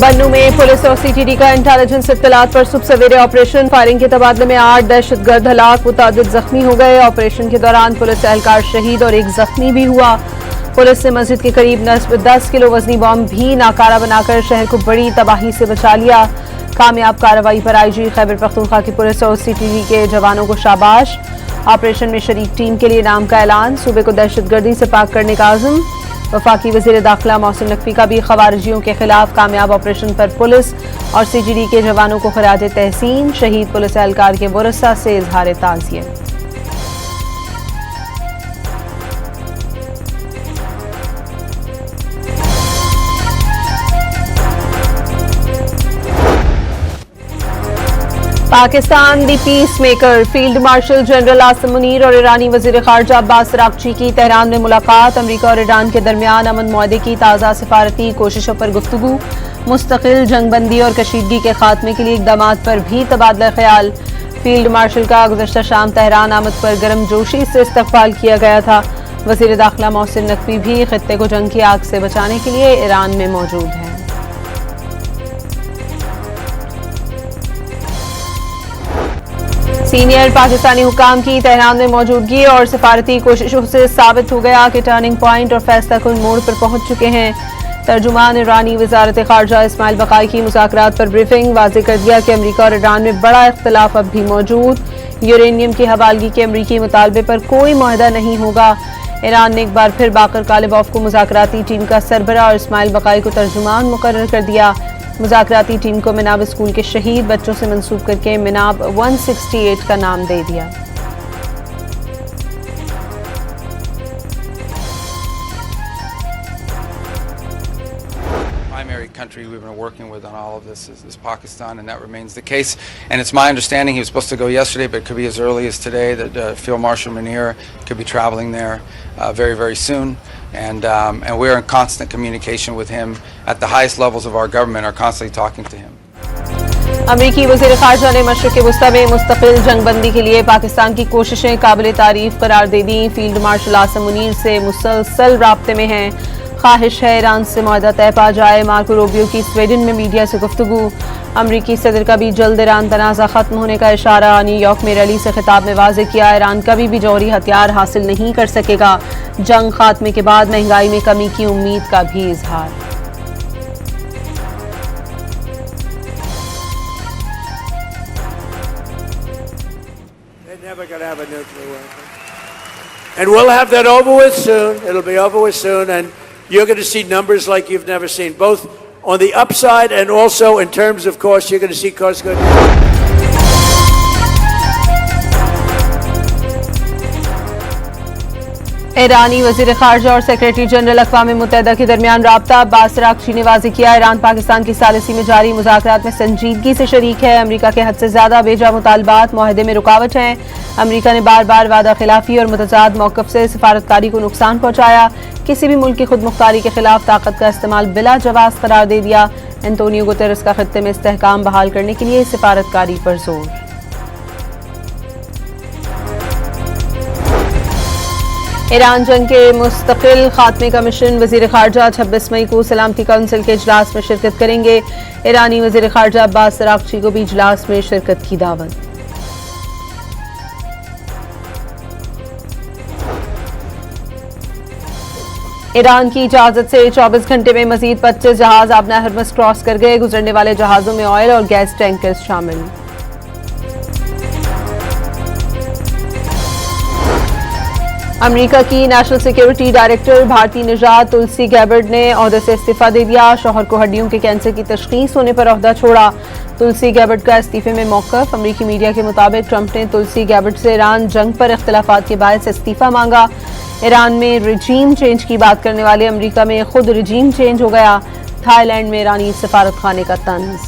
बन्नू में पुलिस और सीटीडी का इंटेलिजेंस इत्तलात पर सुबह सवेरे ऑपरेशन। फायरिंग के तबादले में 8 दहशतगर्द हलाक, मुतादिद जख्मी हो गए। ऑपरेशन के दौरान पुलिस एहलकार शहीद और 1 जख्मी भी हुआ। पुलिस ने मस्जिद के करीब 10 किलो वजनी बम भी नाकारा बनाकर शहर को बड़ी तबाही से बचा लिया। कामयाब कार्रवाई पर आईजी खैबर पख्तूनख्वा की पुलिस और सीटीडी के जवानों को शाबाश। ऑपरेशन में शरीक टीम के लिए नाम का ऐलान। सूबे को दहशतगर्दी से पाक करने का आज़म। वफाकी वज़ीर दाखिला मोहसिन नकवी का भी खवारिजियों के खिलाफ कामयाब ऑपरेशन पर पुलिस और सीटीडी के जवानों को खराज तहसीन। शहीद पुलिस एहलकार के वरसा से इजहार ताज़ियत। Pakistan the peacemaker. Field marshal general Asim Munir और ईरानी वजीर खारजा अब्बास अरागची की तेहरान में मुलाकात। अमरीका और ईरान के दरमियान अमन मुआहदे की ताज़ा सिफारती कोशिशों पर गुफ्तगू। मुस्तकिल जंगबंदी और कशीदगी के खात्मे के लिए इक़दामात पर भी तबादला ख्याल। फील्ड मार्शल का गुज़श्ता शाम तेहरान आमद पर गर्मजोशी से इस्तकबाल किया गया था। वज़ीर दाखिला मोहसिन नकवी भी खित्ते को जंग की आग से बचाने के लिए ईरान में मौजूद हैं। सीनियर पाकिस्तानी हुकाम की तेहरान में मौजूदगी और सिफारती कोशिशों से साबित हो गया कि टर्निंग पॉइंट और फैसला कुन मोड़ पर पहुंच चुके हैं। तर्जुमान ईरानी वजारत खारजा इस्माइल बकाई की मुज़ाकरात पर ब्रीफिंग। वाज़ेह कर दिया कि अमरीका और ईरान में बड़ा इख्तिलाफ अब भी मौजूद। यूरेनियम की हवालगी के अमरीकी मुतालबे पर कोई मुआहदा नहीं होगा। ईरान ने एक बार फिर बाकर कालिबॉफ को मुज़ाकराती टीम का सरबराह और इस्माइल बकाई को तर्जुमान मुकर्रर कर दिया। मुज़ाकराती टीम को मिनाब स्कूल के शहीद बच्चों से मंसूब करके मिनाब 168 का नाम दे दिया। Primary country we've been working with on all of this is Pakistan, and that remains the case. And it's my understanding he was supposed to go yesterday, but it could be as early as today that Field Marshal Munir could be traveling there very, very soon. And we're in constant communication with him at the highest levels of our government, are constantly talking to him. अमरीकी वज़ीर ख़ारजा ने मशरिक़ वस्ता में मुस्तक़िल जंगबंदी के लिए पाकिस्तान की कोशिशें काबिल तारीफ़ करार दे दी। फील्ड मार्शल आसिम मुनीर से मुसलसल राब्ते में हैं। ख्वाहिश है ईरान से मुआहदा तय पा जाए। मार्को रूबियो की स्वीडन में मीडिया से गुफ्तगू। अमरीकी सदर का भी जल्द ईरान तनाज़ा ख़त्म होने का इशारा। न्यूयॉर्क में रैली से खिताब में वाज़ेह किया ईरान कभी भी जौहरी हथियार हासिल नहीं कर सकेगा। जंग खात्मे के बाद महंगाई में कमी की उम्मीद का भी इजहार। And we'll have that over with soon. It'll be over with soon, and you're going to see numbers like you've never seen, both on the upside and also in terms of cost. You're going to see costs go down. ईरानी वज़ीर ख़ारजा और secretary general अक़वाम मुत्तहिदा के दरमियान राब्ता। Abbas Araghchi ने वाज़ेह किया Iran Pakistan की सालिसी में जारी मुज़ाकरात में संजीदगी से शरीक है। अमरीका के हद से ज़्यादा बेजा मुतालबात मुआहदे में रुकावट हैं। अमरीका ने बार बार वादा खिलाफी और मुतज़ाद मौक़िफ़ से सफारतकारी को नुकसान पहुँचाया। किसी भी मुल्क की खुद मुख्तारी के खिलाफ ताकत का इस्तेमाल बिला जवाज़ करार दे दिया। एंटोनियो गुतेरेस का खित्ते में इस्तेहकाम बहाल करने के लिए सफारतकारी पर जोर। ईरान जंग के मुस्तकिल खात्मे का मिशन। वज़ीर ख़ारजा 26 मई को सलामती काउंसिल के इजलास में शिरकत करेंगे। ईरानी वज़ीर ख़ारजा अब्बास अरागची को भी इजलास में शिरकत की दावत। ईरान की इजाज़त से 24 घंटे में मज़ीद 25 जहाज़ आबना हरमस क्रॉस कर गए। गुजरने वाले जहाज़ों में ऑयल और गैस टैंकर्स शामिल। अमेरिका की नेशनल सिक्योरिटी डायरेक्टर भारतीय निजात तुलसी गैबर्ड ने ओहदे से इस्तीफा दे दिया। शौहर को हड्डियों के कैंसर की तशख़ीस होने पर ओहदा छोड़ा। तुलसी गैबर्ड का इस्तीफे में मौक़िफ़। अमेरिकी मीडिया के मुताबिक ट्रंप ने तुलसी गैबर्ड से ईरान जंग पर इख्तिलाफ़ात के बायस इस्तीफा मांगा। ईरान में रिजीम चेंज की बात करने वाले अमेरिका में खुद रिजीम चेंज हो गया। थाईलैंड में ईरानी सफारत खाने का तंज।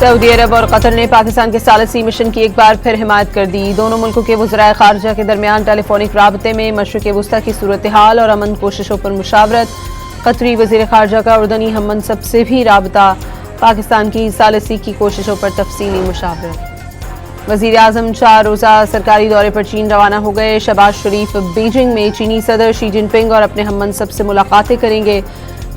सऊदी अरब और कतर ने पाकिस्तान के सालिसी मिशन की एक बार फिर हिमायत कर दी। दोनों मुल्कों के वज़राए ख़ारजा के दरमियान टेलीफोनिक राबते में मशरिक़ वस्ता की सूरत हाल और अमन कोशिशों पर मुशावरत। कतरी वज़ीर ख़ारजा का उर्दनी हम मनसब से भी राबता। पाकिस्तान की सालिसी की कोशिशों पर तफसीली मुशावरत। वजीर आजम 4 रोज़ा सरकारी दौरे पर चीन रवाना हो गए। शहबाज शरीफ बीजिंग में चीनी सदर शी जिनपिंग और अपने हममनसब से मुलाकातें करेंगे।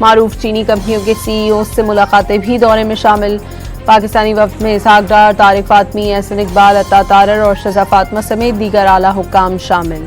मारूफ चीनी कंपनियों के CEO से मुलाकातें भी दौरे में शामिल। पाकिस्तानी वफ्द में इसहाक डार, तारिक फातमी, एहसन इकबाल, अता तारर और शजा फातमा समेत दीगर आला हुक्काम शामिल।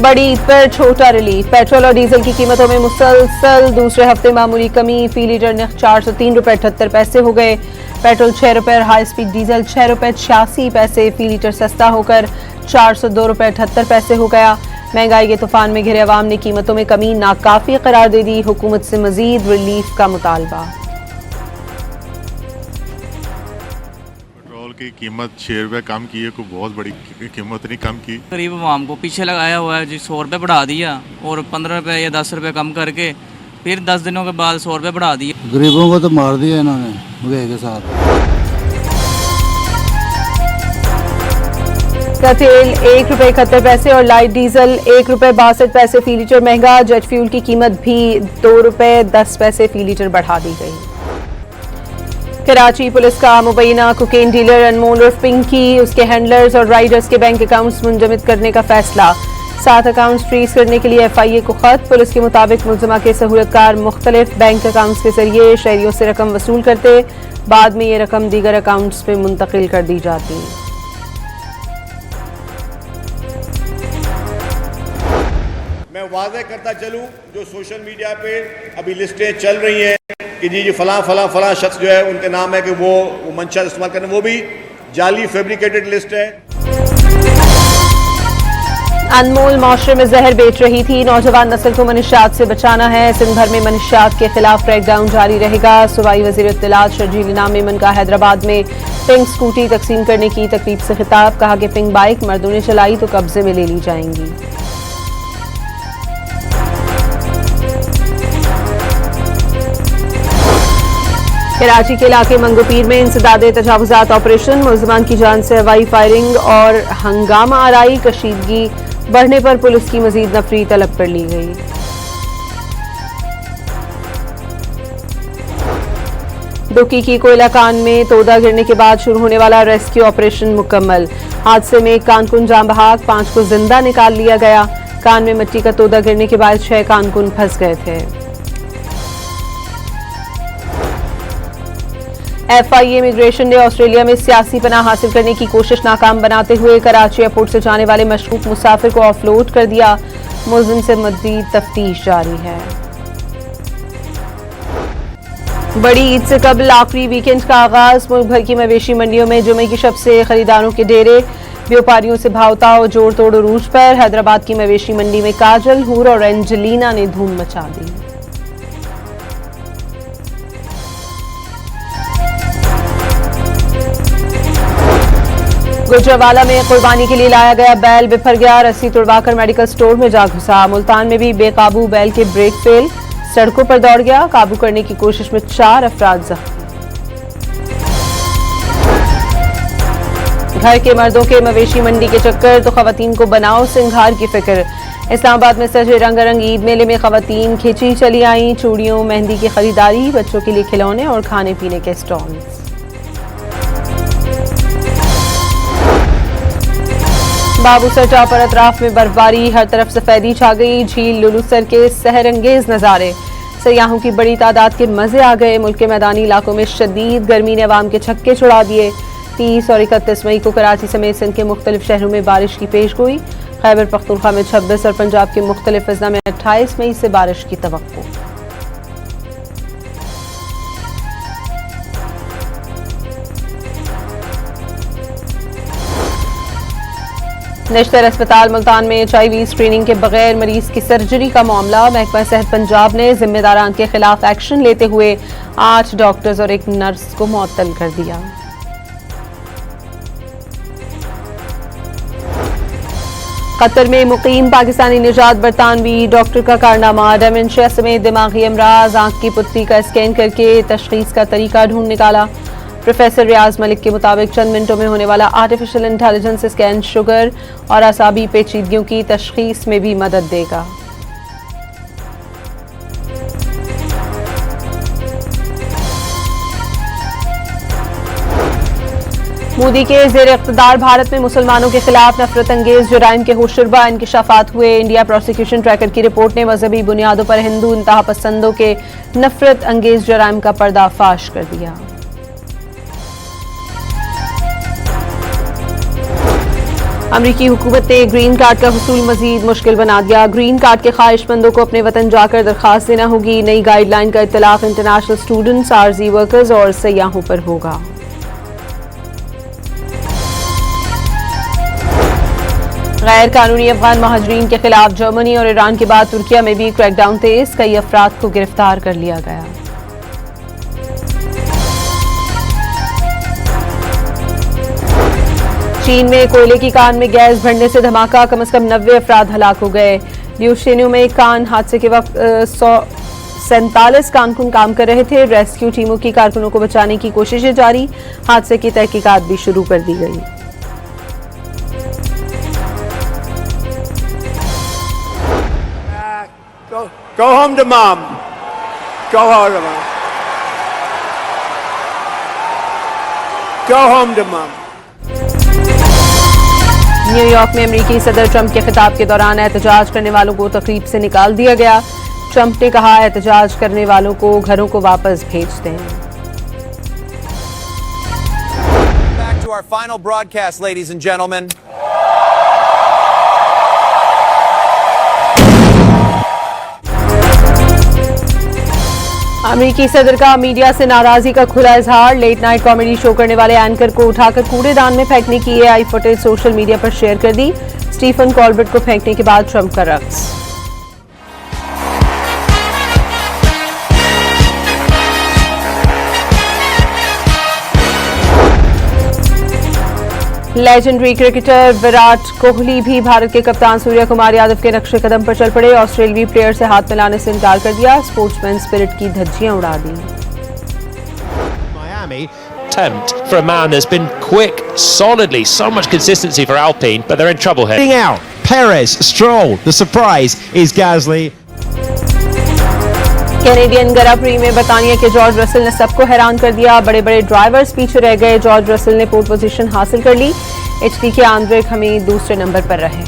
बड़ी ईद पर छोटा रिलीफ। पेट्रोल और डीजल की कीमतों में मुसलसल दूसरे हफ्ते मामूली कमी। फी लीटर नर्ख 403 रुपये 78 पैसे हो गए। पेट्रोल 6 रुपये और हाई स्पीड डीजल 6 रुपये 86 पैसे फी लीटर सस्ता होकर 402 रुपये 78 पैसे हो गया। महंगाई के तूफान में घिरे अवाम ने कीमतों में कमी नाकाफी करार दे दी। हुकूमत से मजीद रिलीफ का मुतालबा। पेट्रोल की कीमत 6 रुपये कम की है, कोई बहुत बड़ी कीमत नहीं कम की। गरीब आवाम को पीछे लगाया हुआ है जी। 100 रुपये बढ़ा दिया और 15 रुपये या 10 रुपये कम करके फिर 10 दिनों के बाद 100 रुपये बढ़ा दिए। गरीबों को तो मार दिया इन्होंने महंगाई के साथ। का तेल 1 रुपये 71 पैसे और लाइट डीजल 1 रुपये 62 पैसे फी लीटर महंगा। जेट फ्यूल की कीमत भी 2 रुपये 10 पैसे फी लीटर बढ़ा दी गई। कराची पुलिस का मुबैना कोकेन डीलर अनमोल उर्फ पिंकी, उसके हैंडलर्स और राइडर्स के बैंक अकाउंट्स मुंजमद करने का फैसला। 7 अकाउंट्स फ्रीज करने के लिए FIA को खत। पुलिस के मुताबिक मुलजमा के सहूलतकार मुख्तलिफ बैंक अकाउंट्स के जरिए शहरियों से रकम वसूल करते, बाद में ये रकम दीगर अकाउंट्स में मुंतकिल कर दी जाती। मैं वाज़ेह करता चलूं, जो सोशल मीडिया पे अभी लिस्टें चल रही हैं कि जी फलां फलां फलां शख्स जो है उनके नाम है कि वो मंशा इस्तेमाल करने, वो भी जाली फैब्रिकेटेड लिस्ट है। अनमोल माशरे में जहर बेच रही थी। नौजवान नस्ल को मनशियात से बचाना है। सिंध भर में मनशियात के खिलाफ क्रैकडाउन जारी रहेगा। सूबाई वजीर इत्तलात शर्जील इनाम मेमन का हैदराबाद में पिंक स्कूटी तकसीम करने की तकरीब से खिताब। कहा कि पिंक बाइक मर्दों ने चलाई तो कब्जे में ले ली जाएंगी। कराची के इलाके मंगोपीर में इंसदादे तजावुजात ऑपरेशन। मुलजमान की जान से हवाई फायरिंग और हंगामा आराई। कशीदगी बढ़ने पर पुलिस की मजीद नफरी तलब कर ली गई। दुकी की कोयला कान में तोदा गिरने के बाद शुरू होने वाला रेस्क्यू ऑपरेशन मुकम्मल। हादसे में एक कानकुन जाम बहाक, 5 को जिंदा निकाल लिया गया। कान में मिट्टी का तोदा गिरने के बाद 6 कानकुन फंस गए थे। FIA इमिग्रेशन ने ऑस्ट्रेलिया में सियासी पनाह हासिल करने की कोशिश नाकाम बनाते हुए कराची एयरपोर्ट से जाने वाले मशकूक मुसाफिर को ऑफलोड कर दिया। मुलजिम से मज़ीद तफ्तीश जारी है। बड़ी ईद से कबल आखिरी वीकेंड का आगाज। मुल्क भर की मवेशी मंडियों में जुमे की शब से खरीदारों के डेरे। व्यापारियों से भावताव जोड़ तोड़ उरूज पर। हैदराबाद की मवेशी मंडी में काजल, हूर और एंजेलिना ने धूम मचा दी। गुजरावाला में कुर्बानी के लिए लाया गया बैल बिफर गया। रस्सी तुड़वाकर मेडिकल स्टोर में जा घुसा। मुल्तान में भी बेकाबू बैल के ब्रेक फेल, सड़कों पर दौड़ गया। काबू करने की कोशिश में 4 अफराद जख्मी। घर के मर्दों के मवेशी मंडी के चक्कर तो खवातीन को बनाओ सिंगार की फिक्र। इस्लामाबाद में सजे रंगारंग ईद मेले में खवातीन खिंची चली आई। चूड़ियों, मेहंदी की खरीदारी, बच्चों के लिए खिलौने और खाने पीने के स्टॉल्स। बाबूसर टापर अतराफ में बर्फबारी, हर तरफ सफेदी छा गई। झील लुलुसर के सहरंगेज नज़ारे, सयाहों की बड़ी तादाद के मजे आ गए। मुल्क के मैदानी इलाकों में शदीद गर्मी ने अवाम के छक्के छुड़ा दिए। 30 और 31 मई को कराची समेत सिंध के मुख्तलिफ शहरों में बारिश की पेशगोई। खैबर पख्तूनख्वा में 26 और पंजाब के मुख्तलिफ अजला में 28 मई से बारिश की तवक्को। नेशनल अस्पताल मुल्तान में HIV स्क्रीनिंग के बगैर मरीज की सर्जरी का मामला। महकमा सेहत पंजाब ने जिम्मेदारान के खिलाफ एक्शन लेते हुए 8 डॉक्टर्स और 1 नर्स को मुअत्तल कर दिया। कतर में मुकीम पाकिस्तानी निजात बरतानवी डॉक्टर का कारनामा। डेमेंशिया समेत दिमागी अमराज, आंख की पुतली का स्कैन करके तशखीस का तरीका ढूंढ निकाला। प्रोफेसर रियाज मलिक के मुताबिक चंद मिनटों में होने वाला आर्टिफिशियल इंटेलिजेंस स्कैन शुगर और असाबी पेचीदगियों की तशखीस में भी मदद देगा। मोदी के जेर इक़्तिदार भारत में मुसलमानों के खिलाफ नफरत अंगेज जुराइम के होशरुबा इंकिशाफात हुए। इंडिया प्रोसिक्यूशन ट्रैकर की रिपोर्ट ने मजहबी बुनियादों पर हिंदू इंतहा पसंदों के नफरत अंगेज जुराइम का पर्दाफाश कर दिया। अमरीकी हुकूमत ने ग्रीन कार्ड का हुसूल मजीद मुश्किल बना दिया। ग्रीन कार्ड के ख्वाहिशमंदों को अपने वतन जाकर दरखास्त देना होगी। नई गाइडलाइन का इत्तलाक इंटरनेशनल स्टूडेंट्स, आरजी वर्कर्स और सयाहों पर होगा। गैर कानूनी अफगान महाजरीन के खिलाफ जर्मनी और ईरान के बाद तुर्किया में भी क्रैकडाउन तेज, कई अफराद को गिरफ्तार कर लिया गया। चीन में कोयले की कान में गैस भरने से धमाका, कम से कम 90 अफराद हलाक हो गए। ल्यूशेन्यू में कान हादसे के वक्त 147 कारकुन काम कर रहे थे। रेस्क्यू टीमों की कारकुनों को बचाने की कोशिशें जारी, हादसे की तहकीकात भी शुरू कर दी गई। Go home to mom. Go home to mom. Go home to mom. New York में अमेरिकी सदर ट्रंप के खिताब के दौरान एहतजाज करने वालों को तकरीब से निकाल दिया गया। ट्रंप ने कहा, एहतजाज करने वालों को घरों को वापस भेज दें। Back to our final broadcast, ladies and gentlemen. अमेरिकी सदर का मीडिया से नाराजगी का खुला इजहार। लेट नाइट कॉमेडी शो करने वाले एंकर को उठाकर कूड़ेदान में फेंकने की एआई फुटेज सोशल मीडिया पर शेयर कर दी। स्टीफन कॉल्बर्ट को फेंकने के बाद ट्रंप का रक्स। लेजेंडरी क्रिकेटर विराट कोहली भी भारत के कप्तान सूर्य कुमार यादव के नक्शे कदम पर चल पड़े। ऑस्ट्रेलियाई प्लेयर से हाथ मिलाने से इनकार कर दिया। स्पोर्ट्समैन स्पिरिट की धज्जियां उड़ा दी। Miami attempt for a man that's been quick solidly, so much consistency for Alpine, but they're in trouble here. Out Perez, Stroll, the surprise is Gasly. Canadian Grand Prix में बर्तानिया के George Russell ने सबको हैरान कर दिया। बड़े बड़े ड्राइवर्स पीछे रह गए। जॉर्ज रसल ने पोल पोजीशन हासिल कर ली। एचडी के आंद्रे खमी दूसरे नंबर पर रहे।